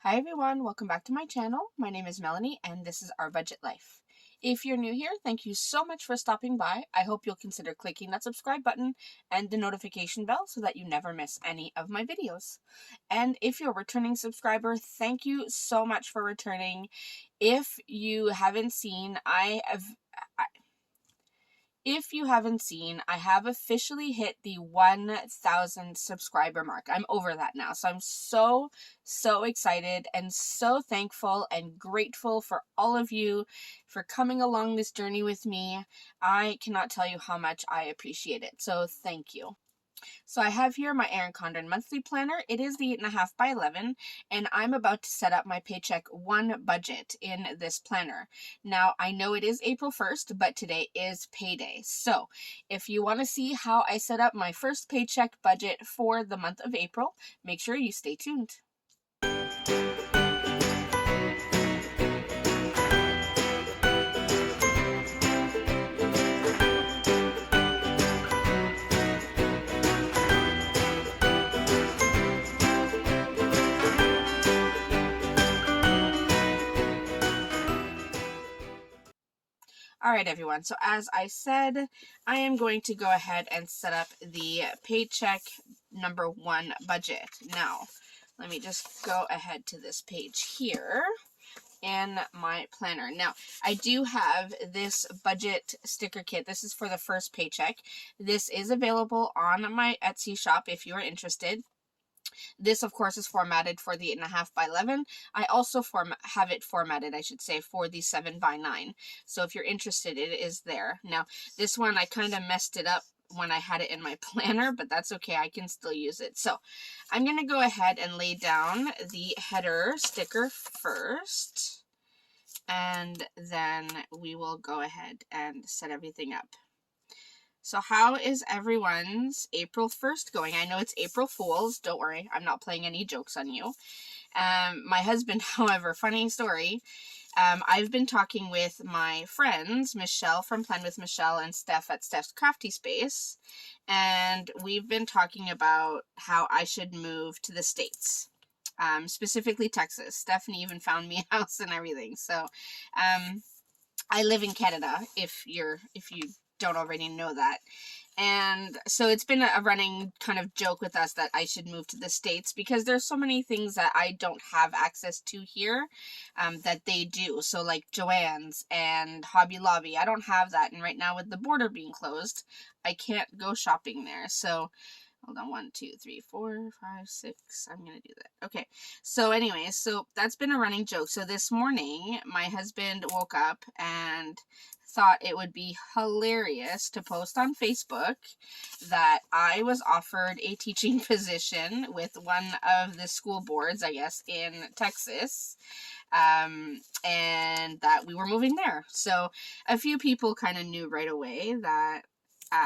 Hi everyone, welcome back to my channel. My name is Melanie and this is Our Budget Life. If you're new here, thank you so much for stopping by. I hope you'll consider clicking that subscribe button and the notification bell so that you never miss any of my videos. And if you're a returning subscriber, thank you so much for returning. If you haven't seen, I have officially hit the 1,000 subscriber mark. I'm over that now. So I'm so excited and so thankful and grateful for all of you for coming along this journey with me. I cannot tell you how much I appreciate it. So thank you. So I have here my Erin Condren monthly planner. It is the 8.5 by 11, and I'm about to set up my Paycheck 1 budget in this planner. Now, I know it is April 1st, but today is payday. So if you want to see how I set up my first paycheck budget for the month of April, make sure you stay tuned. All right, everyone. So as I said, I am going to go ahead and set up the paycheck number 1 budget. Now, let me just go ahead to this page here in my planner. Now, I do have this budget sticker kit. This is for the first paycheck. This is available on my Etsy shop if you are interested. This, of course, is formatted for the 8.5 by 11. I also have it formatted, I should say, for the 7 by 9. So if you're interested, it is there. Now, this one, I kind of messed it up when I had it in my planner, but that's okay. I can still use it. So I'm going to go ahead and lay down the header sticker first, and then we will go ahead and set everything up. So how is everyone's April 1st going? I know it's April Fool's. Don't worry, I'm not playing any jokes on you. My husband, however, funny story. I've been talking with my friends, Michelle from Plan with Michelle and Steph at Steph's Crafty Space, and we've been talking about how I should move to the States, specifically Texas. Stephanie even found me a house and everything. So I live in Canada, if you don't already know that. And so it's been a running kind of joke with us that I should move to the States because there's so many things that I don't have access to here that they do. So like Joann's and Hobby Lobby, I don't have that. And right now with the border being closed, I can't go shopping there. So hold on, 1, 2, 3, 4, 5, 6. I'm going to do that. Okay. So anyways, so that's been a running joke. So this morning, my husband woke up and thought it would be hilarious to post on Facebook that I was offered a teaching position with one of the school boards, I guess, in Texas, and that we were moving there. So a few people kind of knew right away that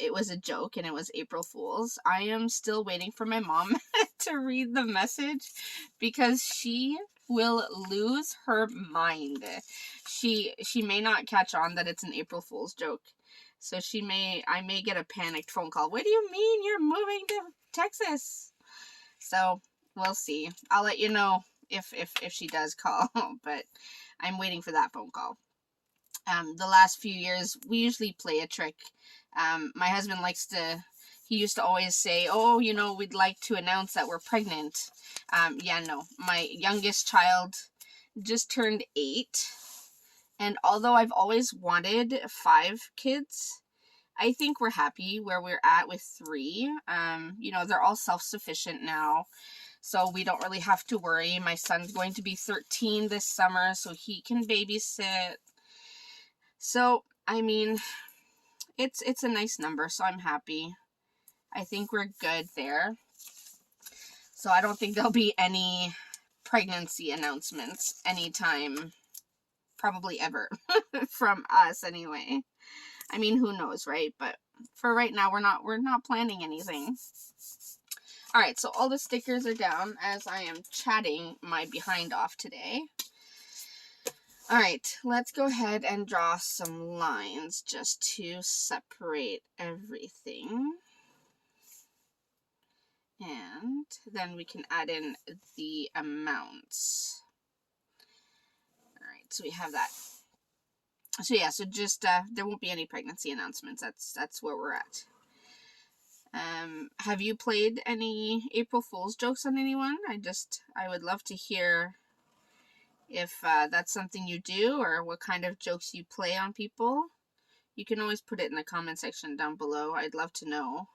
it was a joke and it was April Fool's. I am still waiting for my mom to read the message because she will lose her mind. She may not catch on that it's an April Fool's joke. So I may get a panicked phone call. What do you mean you're moving to Texas? So we'll see. I'll let you know if she does call, but I'm waiting for that phone call. The last few years, we usually play a trick. My husband he used to always say, oh, we'd like to announce that we're pregnant. Yeah, no, my youngest child just turned 8. And although I've always wanted 5 kids, I think we're happy where we're at with 3. They're all self-sufficient now, so we don't really have to worry. My son's going to be 13 this summer, so he can babysit. So, I mean, it's a nice number, so I'm happy. I think we're good there. So I don't think there'll be any pregnancy announcements anytime, probably ever, from us anyway. I mean, who knows, right? But for right now, we're not planning anything. All right, so all the stickers are down as I am chatting my behind off today. All right, let's go ahead and draw some lines just to separate everything. And then we can add in the amounts. so we have that. So yeah, so just there won't be any pregnancy announcements. That's where we're at. Have you played any April Fool's jokes on anyone? I would love to hear if that's something you do, or what kind of jokes you play on people. You can always put it in the comment section down below. I'd love to know.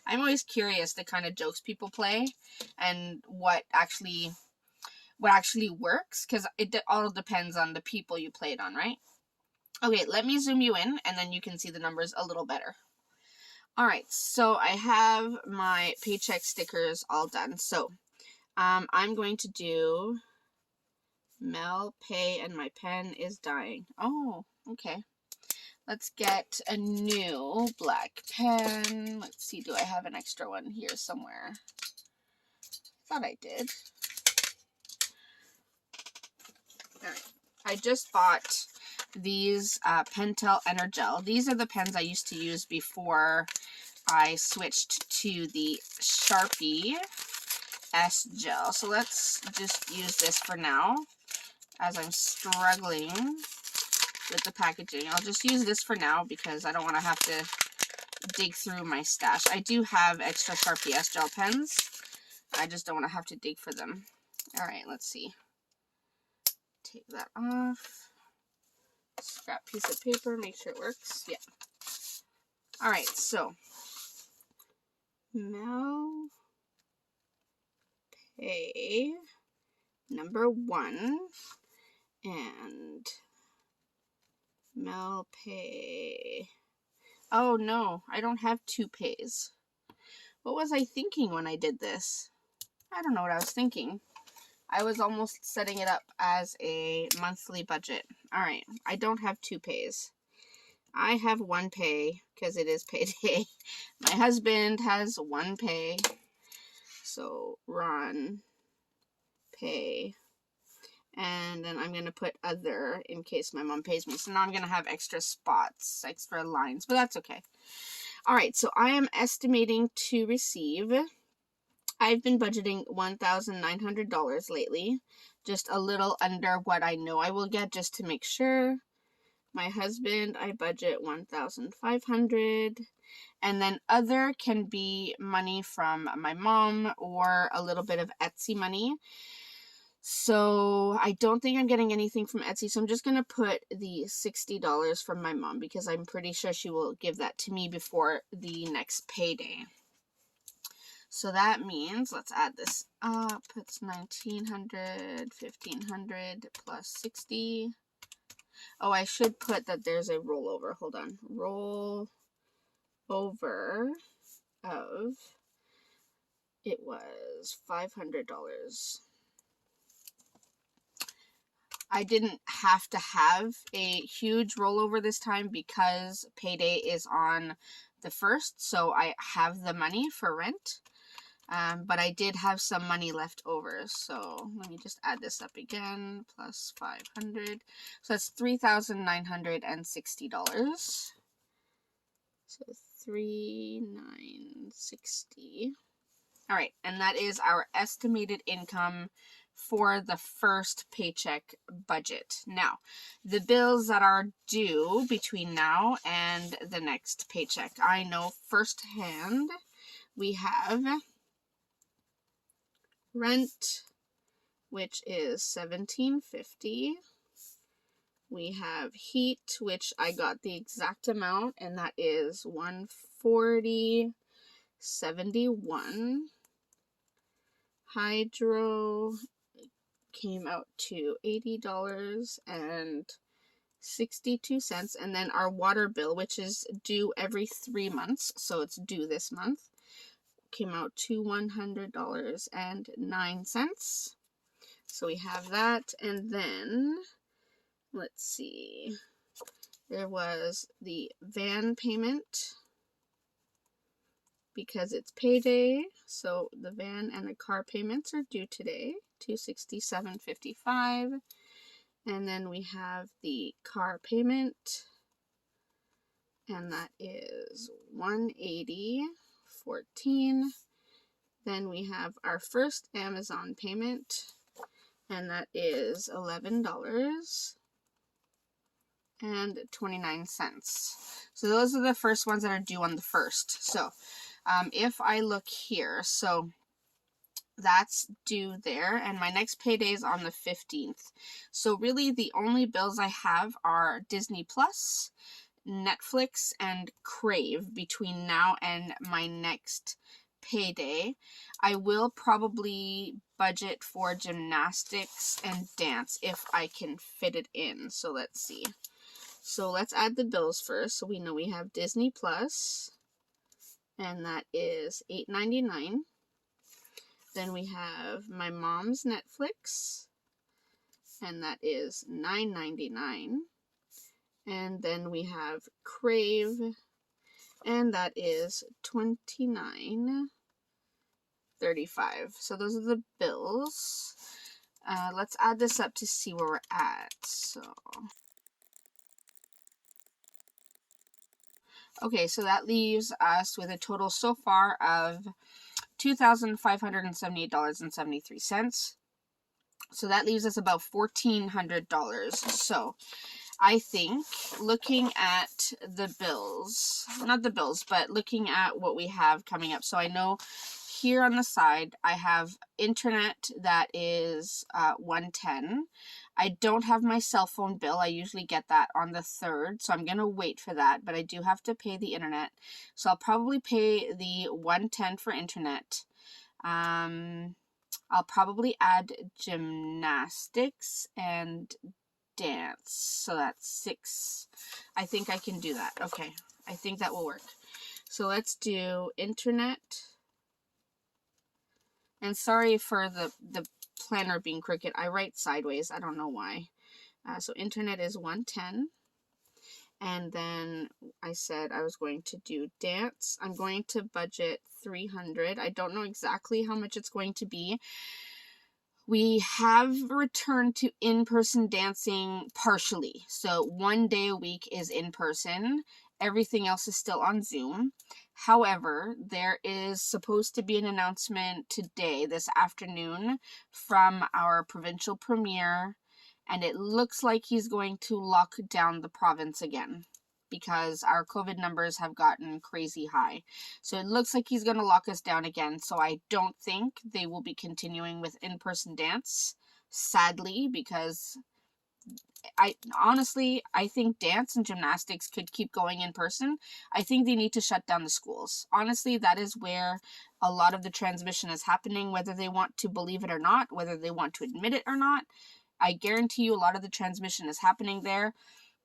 I'm always curious the kind of jokes people play and what actually works, because it all depends on the people you play it on, right? Okay, let me zoom you in, and then you can see the numbers a little better. All right, so I have my paycheck stickers all done. So I'm going to do Mel Pay, and my pen is dying. Oh, okay. Let's get a new black pen. Let's see, do I have an extra one here somewhere? Thought I did. All right. I just bought these Pentel Energel. These are the pens I used to use before I switched to the Sharpie S Gel. So let's just use this for now, as I'm struggling with the packaging. I'll just use this for now because I don't want to have to dig through my stash. I do have extra Sharpie S Gel pens. I just don't want to have to dig for them. All right, let's see. Take that off. Scrap piece of paper, make sure it works. Yeah. All right, so Mel Pay number 1 and Mel Pay. Oh no, I don't have 2 pays. What was I thinking when I did this? I don't know what I was thinking. I was almost setting it up as a monthly budget. All right, I don't have 2 pays. I have 1 pay because it is payday. My husband has 1 pay. So Ron Pay. And then I'm going to put other in case my mom pays me. So now I'm going to have extra spots, extra lines, but that's okay. All right, so I am estimating to receive, I've been budgeting $1,900 lately, just a little under what I know I will get, just to make sure. My husband, I budget $1,500, and then other can be money from my mom or a little bit of Etsy money. So I don't think I'm getting anything from Etsy, so I'm just going to put the $60 from my mom because I'm pretty sure she will give that to me before the next payday. So that means, let's add this up, it's $1,900, $1,500 plus 60. Oh, I should put that there's a rollover. Hold on. Rollover of, it was $500. I didn't have to have a huge rollover this time because payday is on the 1st, so I have the money for rent. But I did have some money left over, so let me just add this up again, plus 500. So that's $3,960. So $3,960. All right, and that is our estimated income for the first paycheck budget. Now, the bills that are due between now and the next paycheck. I know firsthand we have rent, which is $1,750. We have heat, which I got the exact amount, and that is $140.71. Hydro came out to $80.62, and then our water bill, which is due every 3 months, so it's due this month, came out to $100.09. So we have that, and then let's see, there was the van payment because it's payday, so the van and the car payments are due today, $267.55. And then we have the car payment, and that is $180.14. Then we have our first Amazon payment, and that is $11.29. So those are the first ones that are due on the 1st. So if I look here, so that's due there, and my next payday is on the 15th. So really the only bills I have are Disney Plus, Netflix, and Crave between now and my next payday. I will probably budget for gymnastics and dance if I can fit it in. So let's see. So let's add the bills first. So we know we have Disney Plus, and that is $8.99. Then we have my mom's Netflix, and that is $9.99. And then we have Crave, and that is $29.35. So those are the bills. Let's add this up to see where we're at. So, okay, so that leaves us with a total so far of $2,578.73. So that leaves us about $1,400. So I think looking at the bills, not the bills, but looking at what we have coming up. So I know here on the side, I have internet that is $110. I don't have my cell phone bill. I usually get that on the 3rd, so I'm going to wait for that, but I do have to pay the internet. So I'll probably pay the $110 for internet. I'll probably add gymnastics and dance. So that's $6. I think I can do that. Okay. I think that will work. So let's do internet. And sorry for the planner being crooked. I write sideways. I don't know why. So internet is $110. And then I said I was going to do dance. I'm going to budget $300. I don't know exactly how much it's going to be. We have returned to in-person dancing partially. So 1 day a week is in person. Everything else is still on Zoom. However, there is supposed to be an announcement today, this afternoon, from our provincial premier, and it looks like he's going to lock down the province again because our COVID numbers have gotten crazy high. So it looks like he's going to lock us down again. So I don't think they will be continuing with in-person dance, sadly, because I think dance and gymnastics could keep going in person. I think they need to shut down the schools. Honestly, that is where a lot of the transmission is happening, whether they want to believe it or not, whether they want to admit it or not. I guarantee you a lot of the transmission is happening there.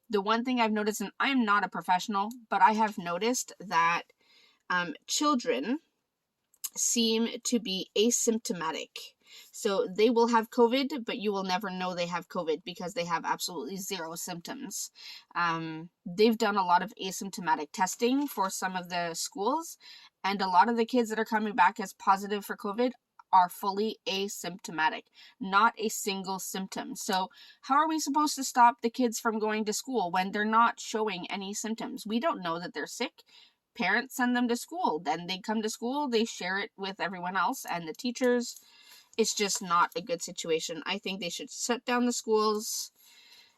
The one thing I've noticed, and I'm not a professional, but I have noticed that children seem to be asymptomatic. So they will have COVID, but you will never know they have COVID because they have absolutely zero symptoms. They've done a lot of asymptomatic testing for some of the schools, and a lot of the kids that are coming back as positive for COVID are fully asymptomatic, not a single symptom. So how are we supposed to stop the kids from going to school when they're not showing any symptoms? We don't know that they're sick. Parents send them to school. Then they come to school, they share it with everyone else and the teachers. It's just not a good situation. I think they should shut down the schools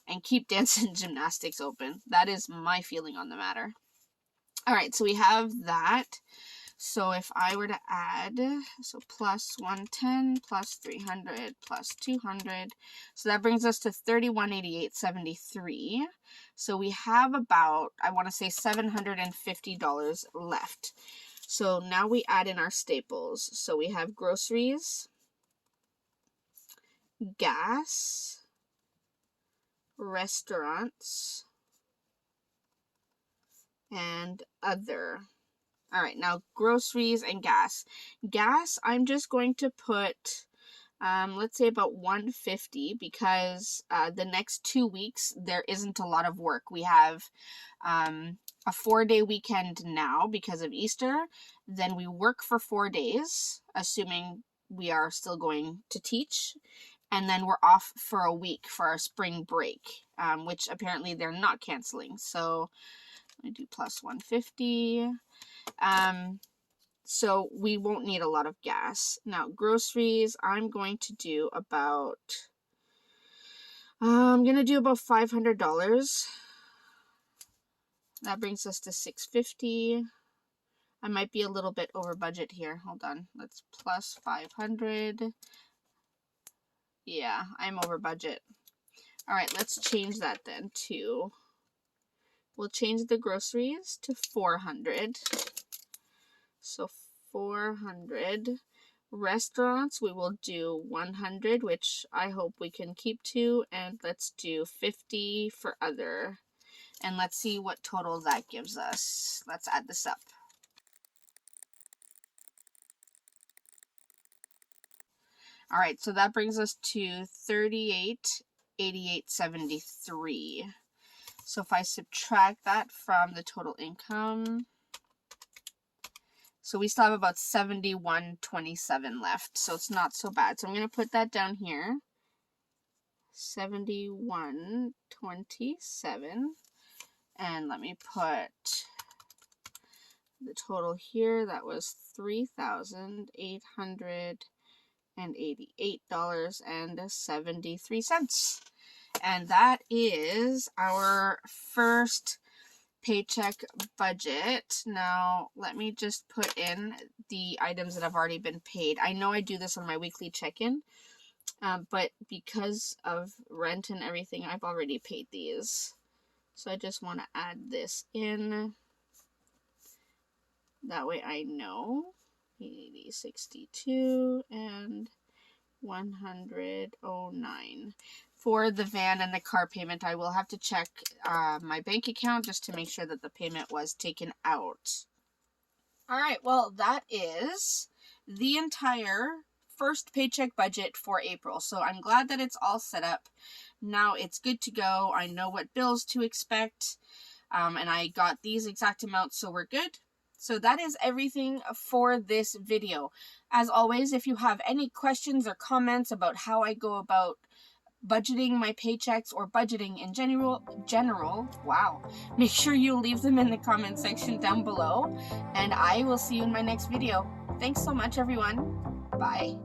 and keep dance and gymnastics open. That is my feeling on the matter. All right, so we have that. So if I were to add, so plus 110, plus 300, plus 200, so that brings us to $3188.73. So we have about, I want to say $750 left. So now we add in our staples. So we have groceries, gas, restaurants, and other. All right, now groceries and gas. Gas, I'm just going to put, let's say about $150 because the next 2 weeks, there isn't a lot of work. We have a 4-day weekend now because of Easter. Then we work for 4 days, assuming we are still going to teach. And then we're off for a week for our spring break, which apparently they're not canceling. So let me do plus 150. So we won't need a lot of gas. Now, groceries, I'm going to do about I'm gonna do about $500. That brings us to $650. I might be a little bit over budget here. Hold on. Let's plus 500. Yeah, I'm over budget. All right, let's change that then to, we'll change the groceries to 400. So 400. Restaurants, we will do 100, which I hope we can keep to, and let's do 50 for other. And let's see what total that gives us. Let's add this up. All right, so that brings us to 3888.73. So if I subtract that from the total income, so we still have about 71.27 left. So it's not so bad. So I'm going to put that down here. 71.27. And let me put the total here. That was $3,888.73. And that is our first paycheck budget. Now, let me just put in the items that have already been paid. I know I do this on my weekly check-in, but because of rent and everything, I've already paid these. So I just want to add this in. That way I know. 80, 62, and 109. For the van and the car payment, I will have to check my bank account just to make sure that the payment was taken out. All right, well, that is the entire first paycheck budget for April. So I'm glad that it's all set up. Now it's good to go. I know what bills to expect, and I got these exact amounts, so we're good. So that is everything for this video. As always, if you have any questions or comments about how I go about budgeting my paychecks or budgeting in general, wow, make sure you leave them in the comment section down below, and I will see you in my next video. Thanks so much, everyone. Bye.